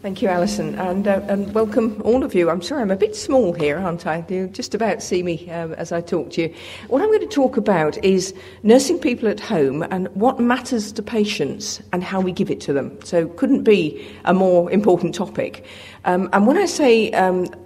Thank you, Alison, and welcome all of you. I'm sorry, I'm a bit small here, aren't I? You just about see me as I talk to you. What I'm going to talk about is nursing people at home and what matters to patients and how we give it to them. So couldn't be a more important topic. And when I say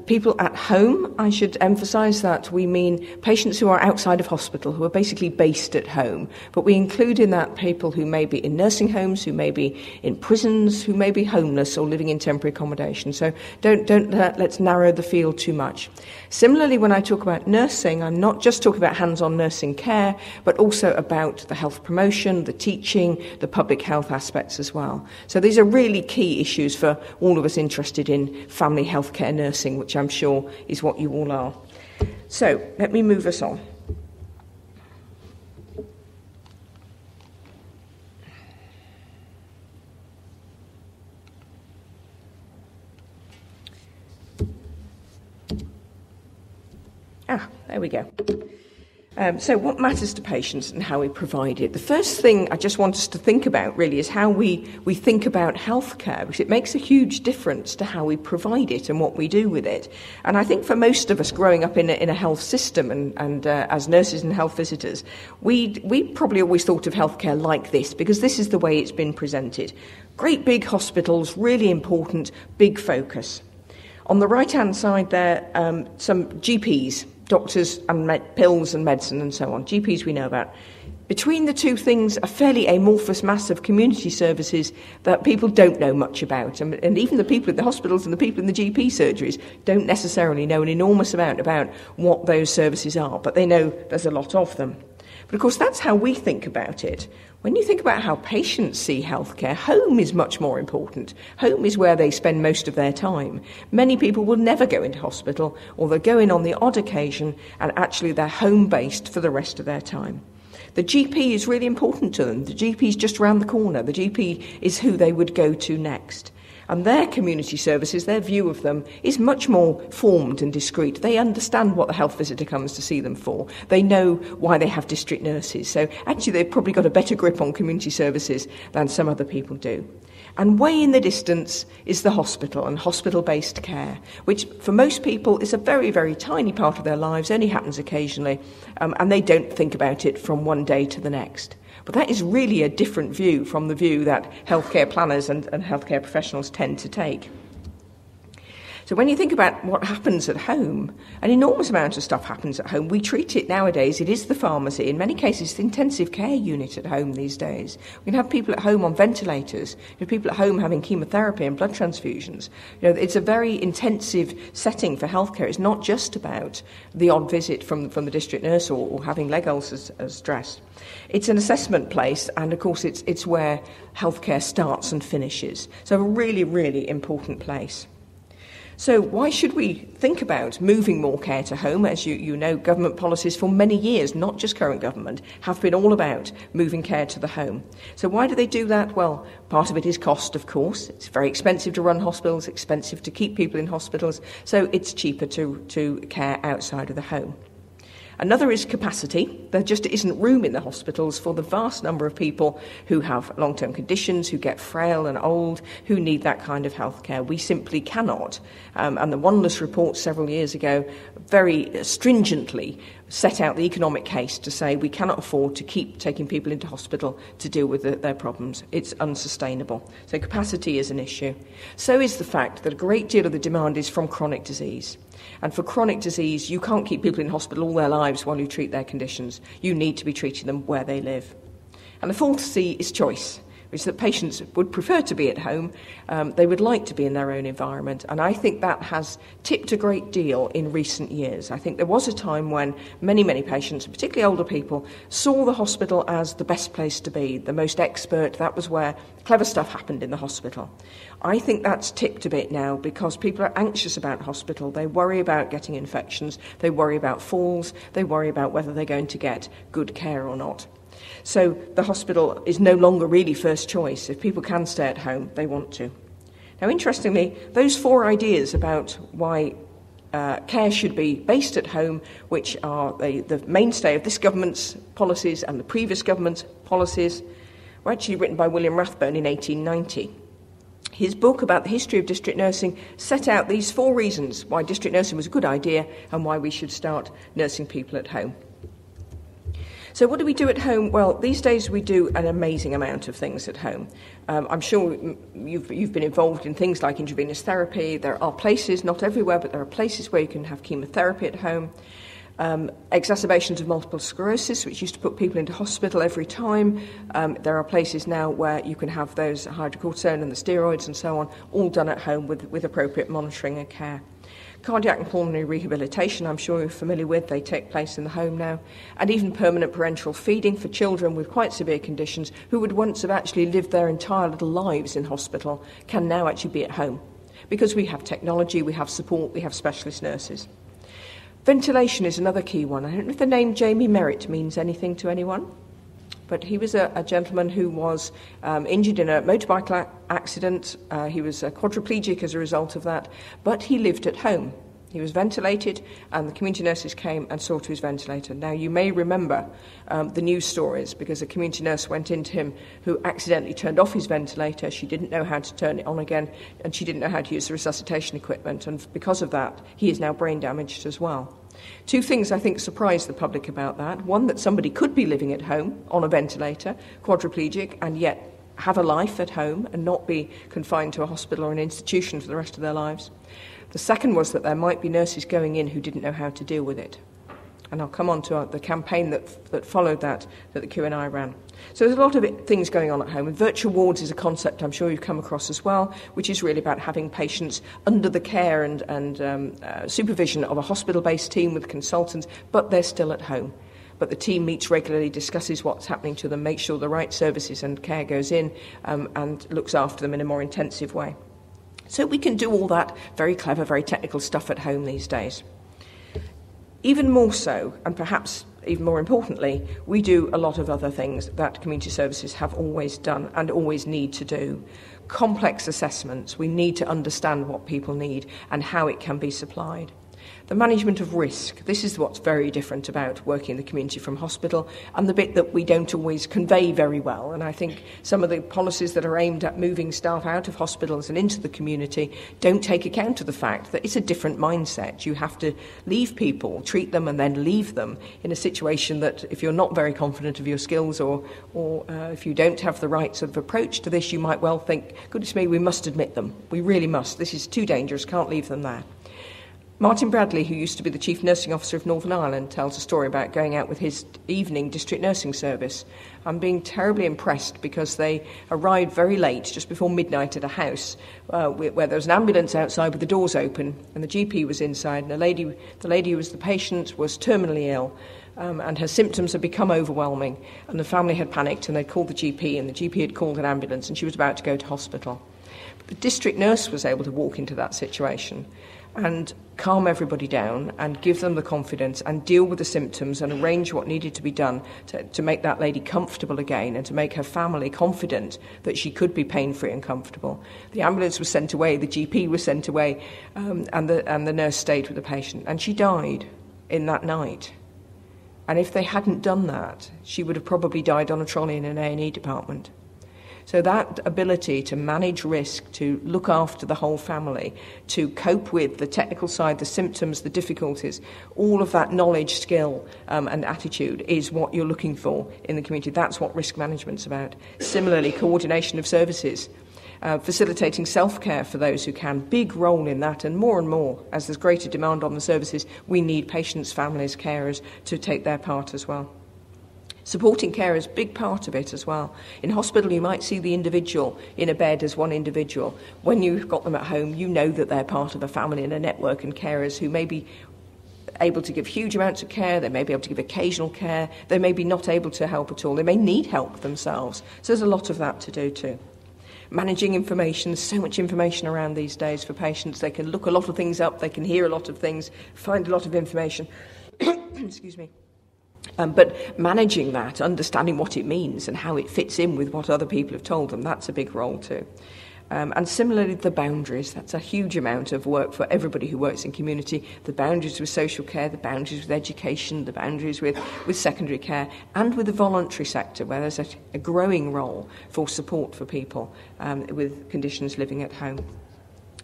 people at home, I should emphasise that we mean patients who are outside of hospital, who are basically based at home. But we include in that people who may be in nursing homes, who may be in prisons, who may be homeless or living in temporary accommodation. So let's narrow the field too much. Similarly, when I talk about nursing, I'm not just talking about hands-on nursing care, but also about the health promotion, the teaching, the public health aspects as well. So these are really key issues for all of us interested in family healthcare nursing, which I'm sure is what you all are. So let me move us on. There we go. So what matters to patients and how we provide it? The first thing I just want us to think about really is how we think about healthcare, because it makes a huge difference to how we provide it and what we do with it. And I think for most of us growing up in a health system and as nurses and health visitors, we probably always thought of healthcare like this, because this is the way it's been presented. Great big hospitals, really important, big focus. On the right-hand side there, some GPs, doctors and pills and medicine and so on. GPs we know about. Between the two things, a fairly amorphous mass of community services that people don't know much about. And even the people in the hospitals and the people in the GP surgeries don't necessarily know an enormous amount about what those services are, but they know there's a lot of them. But of course, that's how we think about it. When you think about how patients see healthcare, home is much more important. Home is where they spend most of their time. Many people will never go into hospital, or they'll go in on the odd occasion, and actually they're home-based for the rest of their time. The GP is really important to them. The GP is just around the corner. The GP is who they would go to next. And their community services, their view of them, is much more formed and discreet. They understand what the health visitor comes to see them for. They know why they have district nurses. So actually they've probably got a better grip on community services than some other people do. And way in the distance is the hospital and hospital-based care, which for most people is a very, very tiny part of their lives, only happens occasionally, and they don't think about it from one day to the next. But that is really a different view from the view that healthcare planners and healthcare professionals tend to take. So when you think about what happens at home, an enormous amount of stuff happens at home. We treat it nowadays, it is the pharmacy, in many cases the intensive care unit at home these days. We can have people at home on ventilators, people at home having chemotherapy and blood transfusions. It's a very intensive setting for healthcare. It's not just about the odd visit from the district nurse or having leg ulcers as dressed. It's an assessment place, and of course it's where healthcare starts and finishes. So a really, really important place. So why should we think about moving more care to home? As you know, government policies for many years, not just current government, have been all about moving care to the home. So why do they do that? Well, part of it is cost, of course. It's very expensive to run hospitals, expensive to keep people in hospitals, so it's cheaper to care outside of the home. Another is capacity. There just isn't room in the hospitals for the vast number of people who have long-term conditions, who get frail and old, who need that kind of health care. We simply cannot. And the Wanless report several years ago very stringently set out the economic case to say we cannot afford to keep taking people into hospital to deal with their problems. It's unsustainable. So capacity is an issue. So is the fact that a great deal of the demand is from chronic disease. And for chronic disease, you can't keep people in hospital all their lives while you treat their conditions. You need to be treating them where they live. And the fourth C is choice, which is that patients would prefer to be at home. They would like to be in their own environment. And I think that has tipped a great deal in recent years. I think there was a time when many, many patients, particularly older people, saw the hospital as the best place to be, the most expert. That was where clever stuff happened in the hospital. I think that's tipped a bit now because people are anxious about hospital. They worry about getting infections. They worry about falls. They worry about whether they're going to get good care or not. So the hospital is no longer really first choice. If people can stay at home, they want to. Now, interestingly, those four ideas about why care should be based at home, which are the mainstay of this government's policies and the previous government's policies, were actually written by William Rathbone in 1890. His book about the history of district nursing set out these 4 reasons why district nursing was a good idea and why we should start nursing people at home. So what do we do at home? Well, these days we do an amazing amount of things at home. I'm sure you've been involved in things like intravenous therapy. There are places, not everywhere, but there are places where you can have chemotherapy at home. Exacerbations of multiple sclerosis, which used to put people into hospital every time. There are places now where you can have those hydrocortisone and the steroids and so on, all done at home with appropriate monitoring and care. Cardiac and pulmonary rehabilitation, I'm sure you're familiar with, they take place in the home now. And even permanent parenteral feeding for children with quite severe conditions who would once have actually lived their entire little lives in hospital can now actually be at home. Because we have technology, we have support, we have specialist nurses. Ventilation is another key one. I don't know if the name Jamie Merritt means anything to anyone, but he was a gentleman who was injured in a motorbike accident. He was quadriplegic as a result of that, but he lived at home. He was ventilated, and the community nurses came and saw to his ventilator. Now, you may remember the news stories, because a community nurse went into him who accidentally turned off his ventilator. She didn't know how to turn it on again, and she didn't know how to use the resuscitation equipment, and because of that, he is now brain damaged as well. 2 things I think surprised the public about that. One, that somebody could be living at home on a ventilator, quadriplegic, and yet have a life at home and not be confined to a hospital or an institution for the rest of their lives. The second was that there might be nurses going in who didn't know how to deal with it. And I'll come on to the campaign that followed that the QNI ran. So there's a lot of things going on at home. And virtual wards is a concept I'm sure you've come across as well, which is really about having patients under the care and supervision of a hospital-based team with consultants, but they're still at home. But the team meets regularly, discusses what's happening to them, makes sure the right services and care goes in, and looks after them in a more intensive way. So we can do all that very clever, very technical stuff at home these days. Even more so, and perhaps even more importantly, we do a lot of other things that community services have always done and always need to do. Complex assessments. We need to understand what people need and how it can be supplied. The management of risk. This is what's very different about working in the community from hospital, and the bit that we don't always convey very well. And I think some of the policies that are aimed at moving staff out of hospitals and into the community don't take account of the fact that it's a different mindset. You have to leave people, treat them and then leave them in a situation that if you're not very confident of your skills or if you don't have the right sort of approach to this, you might well think, goodness me, we must admit them. We really must. This is too dangerous, can't leave them there. Martin Bradley, who used to be the Chief Nursing Officer of Northern Ireland, tells a story about going out with his evening district nursing service. I'm being terribly impressed because they arrived very late, just before midnight, at a house where there was an ambulance outside with the doors open, and the GP was inside, and the lady who was the patient was terminally ill, and her symptoms had become overwhelming, and the family had panicked, and they'd called the GP, and the GP had called an ambulance, and she was about to go to hospital. But the district nurse was able to walk into that situation and calm everybody down and give them the confidence and deal with the symptoms and arrange what needed to be done to make that lady comfortable again and to make her family confident that she could be pain-free and comfortable. The ambulance was sent away, the GP was sent away, and the nurse stayed with the patient. And she died in that night. And if they hadn't done that, she would have probably died on a trolley in an A&E department. So that ability to manage risk, to look after the whole family, to cope with the technical side, the symptoms, the difficulties, all of that knowledge, skill and attitude is what you're looking for in the community. That's what risk management's about. Similarly, coordination of services, facilitating self-care for those who can, big role in that, and more, as there's greater demand on the services, we need patients, families, carers to take their part as well. Supporting care is a big part of it as well. In hospital, you might see the individual in a bed as one individual. When you've got them at home, you know that they're part of a family and a network, and carers who may be able to give huge amounts of care, they may be able to give occasional care, they may be not able to help at all, they may need help themselves. So there's a lot of that to do too. Managing information, there's so much information around these days for patients. They can look a lot of things up, they can hear a lot of things, find a lot of information. Excuse me. But managing that, understanding what it means and how it fits in with what other people have told them, that's a big role too. And similarly, the boundaries. That's a huge amount of work for everybody who works in community. The boundaries with social care, the boundaries with education, the boundaries with secondary care, and with the voluntary sector, where there's a growing role for support for people with conditions living at home.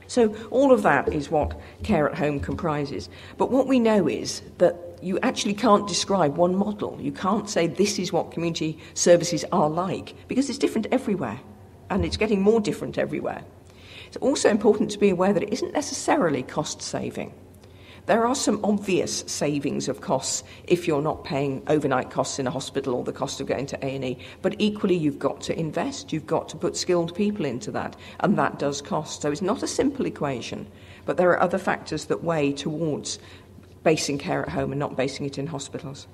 So all of that is what care at home comprises. But what we know is that you actually can't describe one model. You can't say this is what community services are like, because it's different everywhere. And it's getting more different everywhere. It's also important to be aware that it isn't necessarily cost-saving. There are some obvious savings of costs if you're not paying overnight costs in a hospital or the cost of going to A&E, but equally you've got to invest, you've got to put skilled people into that, and that does cost. So it's not a simple equation, but there are other factors that weigh towards basing care at home and not basing it in hospitals.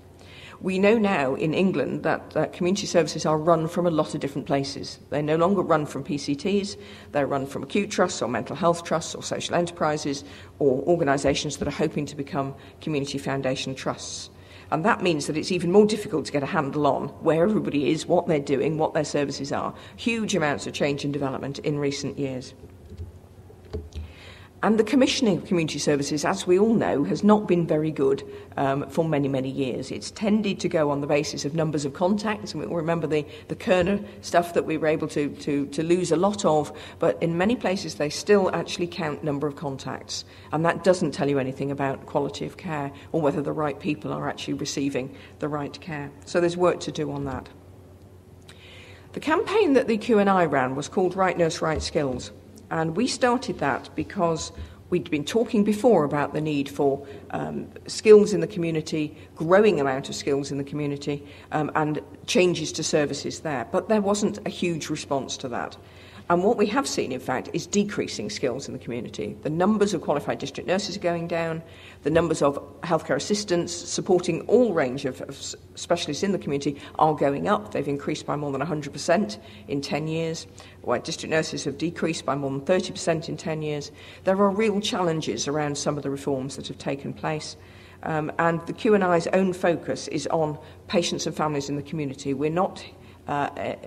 We know now in England that community services are run from a lot of different places. They're no longer run from PCTs, they're run from acute trusts or mental health trusts or social enterprises or organisations that are hoping to become community foundation trusts. And that means that it's even more difficult to get a handle on where everybody is, what they're doing, what their services are. Huge amounts of change and development in recent years. And the commissioning of community services, as we all know, has not been very good for many, many years. It's tended to go on the basis of numbers of contacts. And we all remember the Kerner stuff that we were able to lose a lot of, but in many places they still actually count number of contacts. And that doesn't tell you anything about quality of care or whether the right people are actually receiving the right care. So there's work to do on that. The campaign that the Q&I ran was called Right Nurse, Right Skills. And we started that because we'd been talking before about the need for skills in the community, growing amount of skills in the community, and changes to services there. But there wasn't a huge response to that. And what we have seen, in fact, is decreasing skills in the community. The numbers of qualified district nurses are going down. The numbers of healthcare assistants supporting all range of specialists in the community are going up. They've increased by more than 100% in 10 years, while district nurses have decreased by more than 30% in 10 years. There are real challenges around some of the reforms that have taken place. And the Q&I's own focus is on patients and families in the community. We're not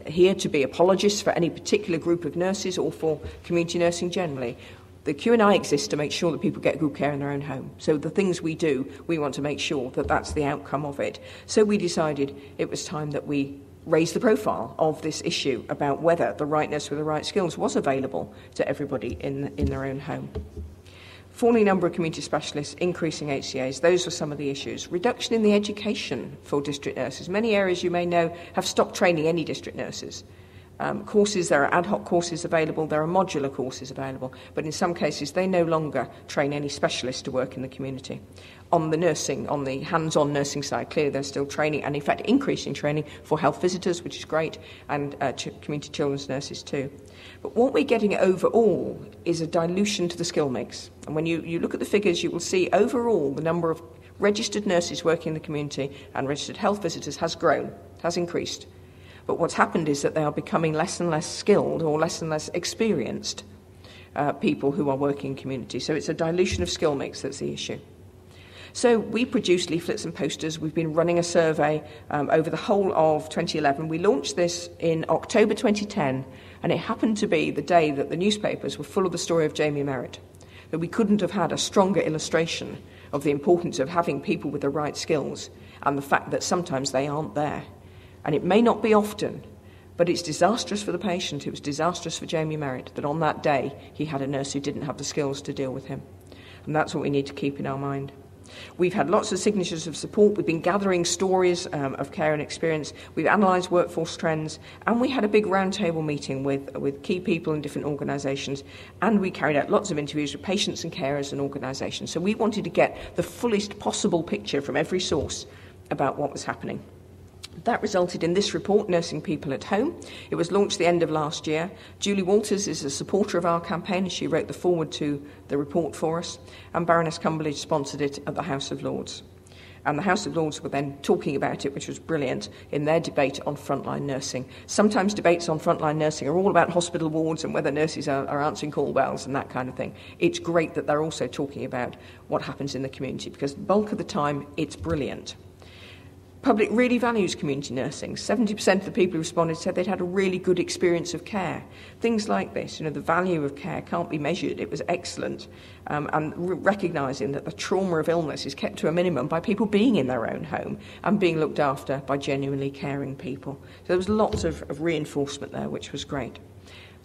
here to be apologists for any particular group of nurses or for community nursing generally. The Q&I exists to make sure that people get good care in their own home. So the things we do, we want to make sure that that's the outcome of it. So we decided it was time that we raise the profile of this issue about whether the right nurse with the right skills was available to everybody in their own home. Falling number of community specialists, increasing HCAs, those were some of the issues. Reduction in the education for district nurses. Many areas, you may know, have stopped training any district nurses. Courses, there are ad hoc courses available, there are modular courses available, but in some cases they no longer train any specialists to work in the community. On the nursing, on the hands-on nursing side, clearly there's still training and in fact increasing training for health visitors, which is great, and community children's nurses too. But what we're getting overall is a dilution to the skill mix. And when you look at the figures, you will see overall the number of registered nurses working in the community and registered health visitors has grown, has increased. But what's happened is that they are becoming less and less skilled or less and less experienced people who are working in community. So it's a dilution of skill mix that's the issue. So we produce leaflets and posters. We've been running a survey over the whole of 2011. We launched this in October 2010, and it happened to be the day that the newspapers were full of the story of Jamie Merritt, that we couldn't have had a stronger illustration of the importance of having people with the right skills and the fact that sometimes they aren't there. And it may not be often, but it's disastrous for the patient. It was disastrous for Jamie Merritt that on that day he had a nurse who didn't have the skills to deal with him. And that's what we need to keep in our mind. We've had lots of signatures of support. We've been gathering stories of care and experience. We've analysed workforce trends. And we had a big roundtable meeting with key people in different organisations. And we carried out lots of interviews with patients and carers and organisations. So we wanted to get the fullest possible picture from every source about what was happening. That resulted in this report, Nursing People at Home. It was launched the end of last year. Julie Walters is a supporter of our campaign. She wrote the foreword to the report for us. And Baroness Cumberledge sponsored it at the House of Lords. And the House of Lords were then talking about it, which was brilliant, in their debate on frontline nursing. Sometimes debates on frontline nursing are all about hospital wards and whether nurses are answering call bells and that kind of thing. It's great that they're also talking about what happens in the community, because the bulk of the time it's brilliant. Public really values community nursing. 70% of the people who responded said they'd had a really good experience of care. Things like this, the value of care can't be measured. It was excellent. And recognising that the trauma of illness is kept to a minimum by people being in their own home and being looked after by genuinely caring people. So there was lots of reinforcement there, which was great.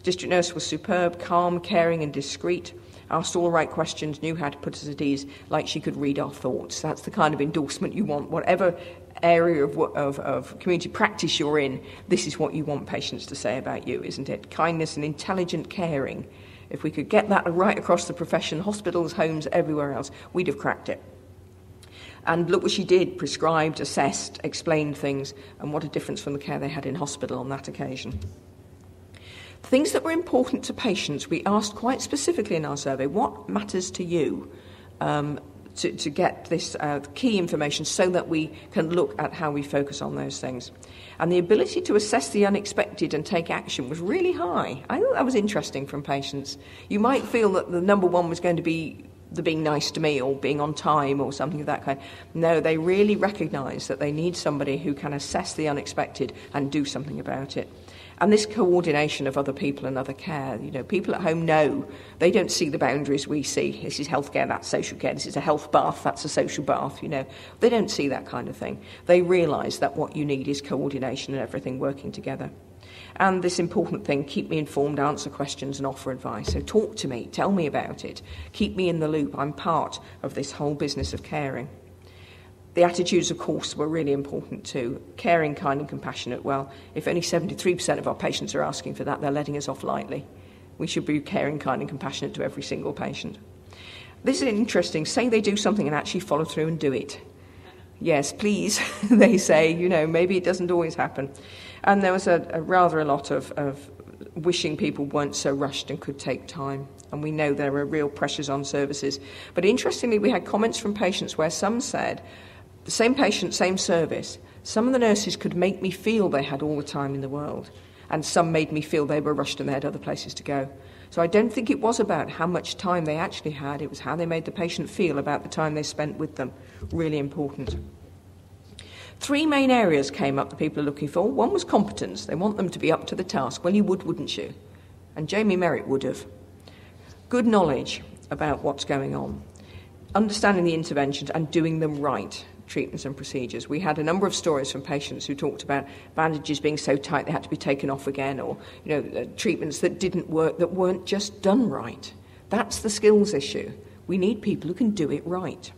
District nurse was superb, calm, caring and discreet. Asked all the right questions, knew how to put us at ease, like she could read our thoughts. That's the kind of endorsement you want. Whatever area of community practice you're in, this is what you want patients to say about you, isn't it? Kindness and intelligent caring. If we could get that right across the profession, hospitals, homes, everywhere else, we'd have cracked it. And look what she did, prescribed, assessed, explained things, and what a difference from the care they had in hospital on that occasion. Things that were important to patients, we asked quite specifically in our survey, what matters to you to get this key information so that we can look at how we focus on those things. And the ability to assess the unexpected and take action was really high. I thought that was interesting from patients. You might feel that the number one was going to be the being nice to me or being on time or something of that kind. No, they really recognise that they need somebody who can assess the unexpected and do something about it. And this coordination of other people and other care, people at home know, they don't see the boundaries we see. This is healthcare, that's social care. This is a health bath, that's a social bath, They don't see that kind of thing. They realise that what you need is coordination and everything working together. And this important thing, keep me informed, answer questions and offer advice. So talk to me, tell me about it. Keep me in the loop. I'm part of this whole business of caring. The attitudes, of course, were really important too. Caring, kind and compassionate. Well, if only 73% of our patients are asking for that, they're letting us off lightly. We should be caring, kind and compassionate to every single patient. This is interesting. Say they do something and actually follow through and do it. Yes, please, they say, maybe it doesn't always happen. And there was a lot of wishing people weren't so rushed and could take time. And we know there are real pressures on services. But interestingly, we had comments from patients where some said, the same patient, same service, some of the nurses could make me feel they had all the time in the world, and some made me feel they were rushed and they had other places to go. So I don't think it was about how much time they actually had, it was how they made the patient feel about the time they spent with them. Really important. 3 main areas came up that people are looking for. One was competence. They want them to be up to the task. Well, you would, wouldn't you? And Jamie Merritt would have. Good knowledge about what's going on. Understanding the interventions and doing them right. Treatments and procedures. We had a number of stories from patients who talked about bandages being so tight they had to be taken off again, or treatments that didn't work, that weren't just done right. That's the skills issue. We need people who can do it right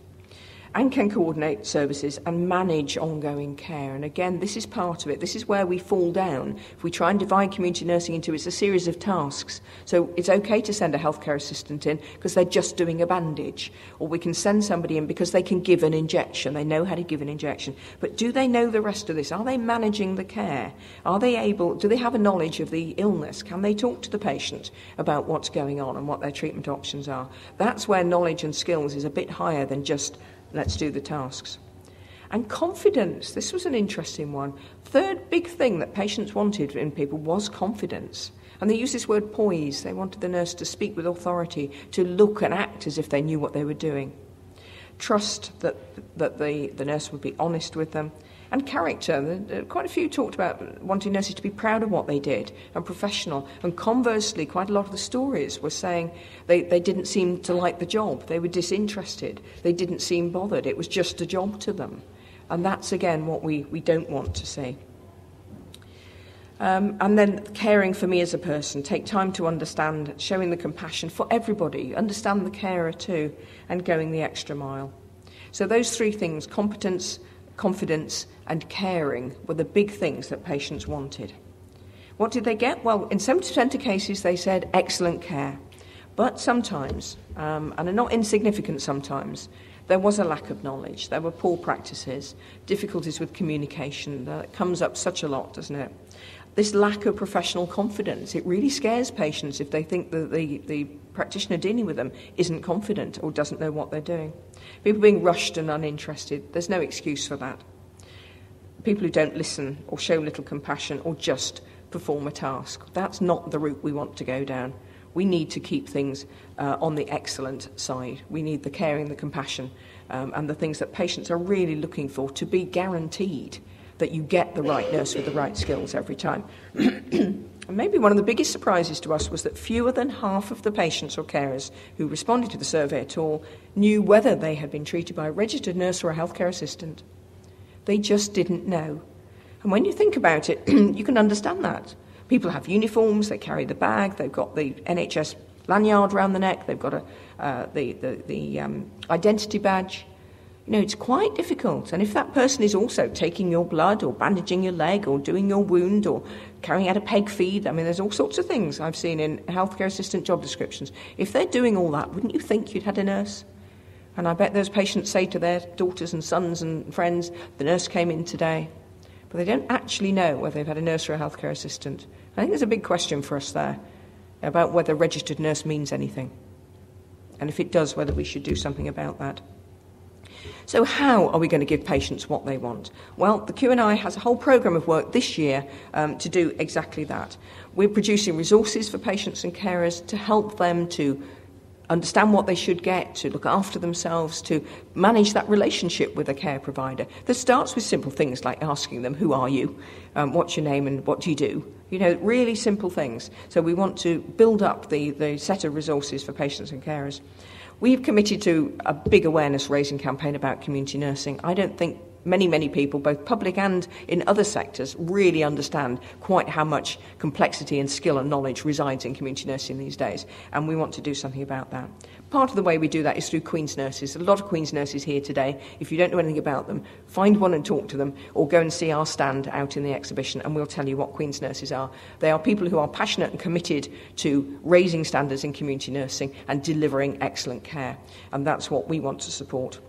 and can coordinate services and manage ongoing care. And again, this is part of it. This is where we fall down. If we try and divide community nursing into it's a series of tasks. So it's okay to send a healthcare assistant in because they're just doing a bandage. Or we can send somebody in because they can give an injection. They know how to give an injection. But do they know the rest of this? Are they managing the care? Do they have a knowledge of the illness? Can they talk to the patient about what's going on and what their treatment options are? That's where knowledge and skills is a bit higher than just let's do the tasks. And confidence, this was an interesting one. Third big thing that patients wanted in people was confidence. And they used this word poise. They wanted the nurse to speak with authority, to look and act as if they knew what they were doing. Trust that the nurse would be honest with them. And character. Quite a few talked about wanting nurses to be proud of what they did and professional. And conversely, quite a lot of the stories were saying they didn't seem to like the job. They were disinterested. They didn't seem bothered. It was just a job to them. And that's, again, what we don't want to see. And then caring for me as a person. Take time to understand, showing the compassion for everybody. Understand the carer too, and going the extra mile. So those 3 things, competence, confidence and caring, were the big things that patients wanted. What did they get? Well, in 70% of cases they said excellent care. But sometimes, and not insignificant sometimes, there was a lack of knowledge. There were poor practices, difficulties with communication. That comes up such a lot, doesn't it? This lack of professional confidence, it really scares patients if they think that the practitioner dealing with them isn't confident or doesn't know what they're doing. People being rushed and uninterested, there's no excuse for that. People who don't listen or show little compassion or just perform a task, that's not the route we want to go down. We need to keep things on the excellent side. We need the caring, the compassion, and the things that patients are really looking for to be guaranteed that you get the right nurse with the right skills every time. And maybe one of the biggest surprises to us was that fewer than half of the patients or carers who responded to the survey at all knew whether they had been treated by a registered nurse or a healthcare assistant. They just didn't know. And when you think about it, you can understand that. People have uniforms, they carry the bag, they've got the NHS lanyard around the neck, they've got the identity badge. You know, it's quite difficult. And if that person is also taking your blood or bandaging your leg or doing your wound or carrying out a peg feed, I mean, there's all sorts of things I've seen in healthcare assistant job descriptions. If they're doing all that, wouldn't you think you'd had a nurse? And I bet those patients say to their daughters and sons and friends, the nurse came in today. But they don't actually know whether they've had a nurse or a healthcare assistant. I think there's a big question for us there about whether registered nurse means anything. And if it does, whether we should do something about that. So how are we going to give patients what they want? Well, the Q&I has a whole programme of work this year to do exactly that. We're producing resources for patients and carers to help them to understand what they should get, to look after themselves, to manage that relationship with a care provider. That starts with simple things like asking them, who are you? What's your name and what do you do? You know, really simple things. So we want to build up the set of resources for patients and carers. We've committed to a big awareness-raising campaign about community nursing. I don't think many people, both public and in other sectors, really understand quite how much complexity and skill and knowledge resides in community nursing these days, and we want to do something about that. Part of the way we do that is through Queen's nurses. A lot of Queen's nurses here today. If you don't know anything about them, find one and talk to them, or go and see our stand out in the exhibition, and we'll tell you what Queen's nurses are. They are people who are passionate and committed to raising standards in community nursing and delivering excellent care, and that's what we want to support.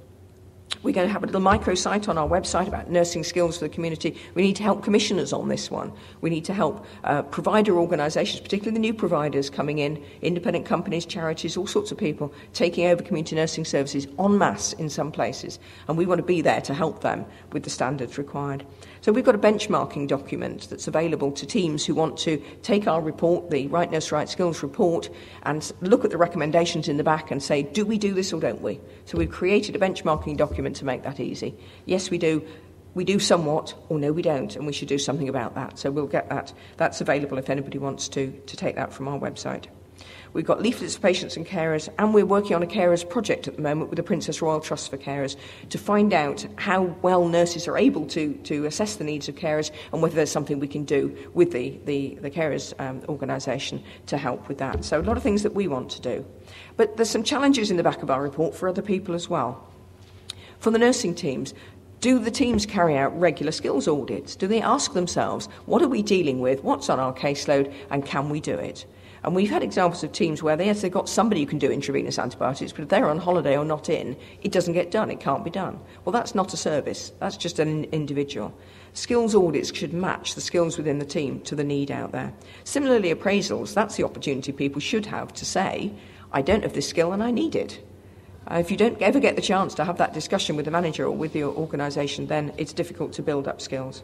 We're going to have a little microsite on our website about nursing skills for the community. We need to help commissioners on this one. We need to help provider organisations, particularly the new providers coming in, independent companies, charities, all sorts of people taking over community nursing services en masse in some places. And we want to be there to help them with the standards required. So we've got a benchmarking document that's available to teams who want to take our report, the Right Nurse, Right Skills report, and look at the recommendations in the back and say, do we do this or don't we? So we've created a benchmarking document to make that easy. Yes, we do somewhat, or no, we don't, and we should do something about that. So we'll get that. That's available if anybody wants to take that from our website. We've got leaflets for patients and carers, and we're working on a carers project at the moment with the Princess Royal Trust for Carers to find out how well nurses are able to assess the needs of carers and whether there's something we can do with the carers organisation to help with that. So a lot of things that we want to do. But there's some challenges in the back of our report for other people as well. For the nursing teams, do the teams carry out regular skills audits? Do they ask themselves, what are we dealing with, what's on our caseload, and can we do it? And we've had examples of teams where they've got somebody who can do intravenous antibiotics, but if they're on holiday or not in, it doesn't get done, it can't be done. Well, that's not a service, that's just an individual. Skills audits should match the skills within the team to the need out there. Similarly, appraisals, that's the opportunity people should have to say, I don't have this skill and I need it. If you don't ever get the chance to have that discussion with the manager or with your organisation, then it's difficult to build up skills.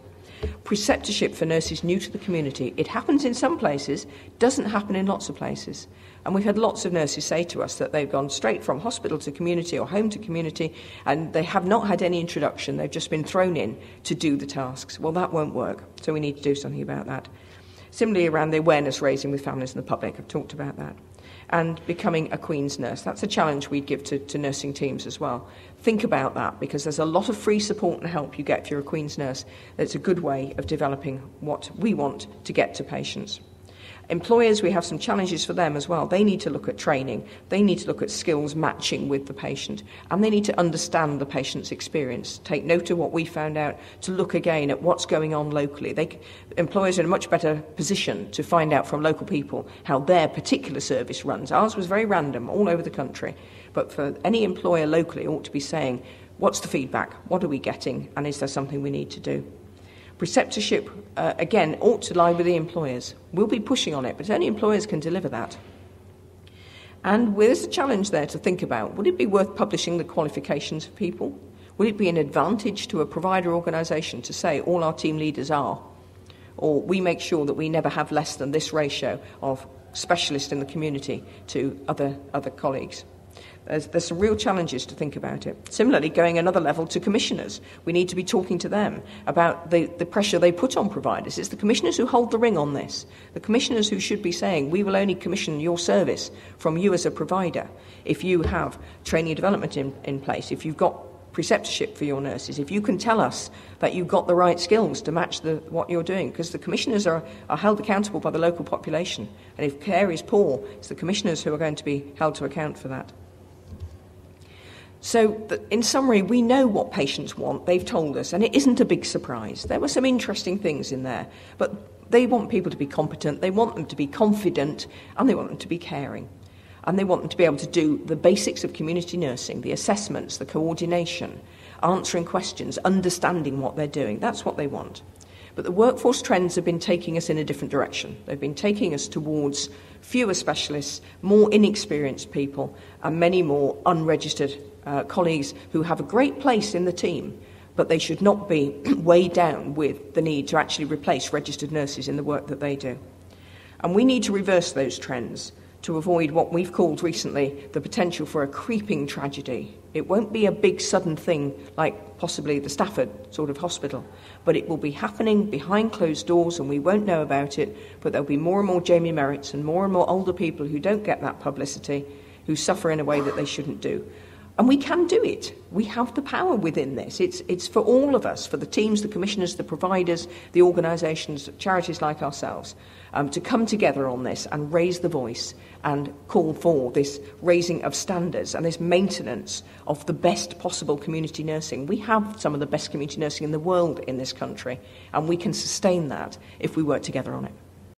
Preceptorship for nurses new to the community. It happens in some places, doesn't happen in lots of places. And we've had lots of nurses say to us that they've gone straight from hospital to community or home to community and they have not had any introduction. They've just been thrown in to do the tasks. Well, that won't work. So we need to do something about that. Similarly, around the awareness raising with families and the public, I've talked about that. And becoming a Queen's nurse. That's a challenge we'd give to nursing teams as well. Think about that, because there's a lot of free support and help you get if you're a Queen's nurse. That's a good way of developing what we want to get to patients. Employers, we have some challenges for them as well. They need to look at training. They need to look at skills matching with the patient. And they need to understand the patient's experience. Take note of what we found out, to look again at what's going on locally. Employers are in a much better position to find out from local people how their particular service runs. Ours was very random, all over the country. But for any employer locally, ought to be saying, what's the feedback? What are we getting? And is there something we need to do? Preceptorship, again, ought to lie with the employers. We'll be pushing on it, but only employers can deliver that. And there's a challenge there to think about. Would it be worth publishing the qualifications of people? Would it be an advantage to a provider organisation to say all our team leaders are? Or we make sure that we never have less than this ratio of specialist in the community to other colleagues. There's some real challenges to think about it. Similarly, going another level to commissioners. We need to be talking to them about the pressure they put on providers. It's the commissioners who hold the ring on this. The commissioners who should be saying, we will only commission your service from you as a provider if you have training and development in place, if you've got preceptorship for your nurses, if you can tell us that you've got the right skills to match what you're doing, because the commissioners are held accountable by the local population. And if care is poor, it's the commissioners who are going to be held to account for that. So, in summary, we know what patients want. They've told us, and it isn't a big surprise. There were some interesting things in there, but they want people to be competent, they want them to be confident, and they want them to be caring. And they want them to be able to do the basics of community nursing, the assessments, the coordination, answering questions, understanding what they're doing. That's what they want. But the workforce trends have been taking us in a different direction. They've been taking us towards fewer specialists, more inexperienced people, and many more unregistered colleagues who have a great place in the team, but they should not be weighed down with the need to actually replace registered nurses in the work that they do. And we need to reverse those trends to avoid what we've called recently the potential for a creeping tragedy. It won't be a big sudden thing like possibly the Stafford sort of hospital, but it will be happening behind closed doors and we won't know about it, but there'll be more and more Jamie Merritts and more older people who don't get that publicity, who suffer in a way that they shouldn't do. And we can do it. We have the power within this. It's for all of us, for the teams, the commissioners, the providers, the organisations, charities like ourselves, to come together on this and raise the voice and call for this raising of standards and this maintenance of the best possible community nursing. We have some of the best community nursing in the world in this country, and we can sustain that if we work together on it.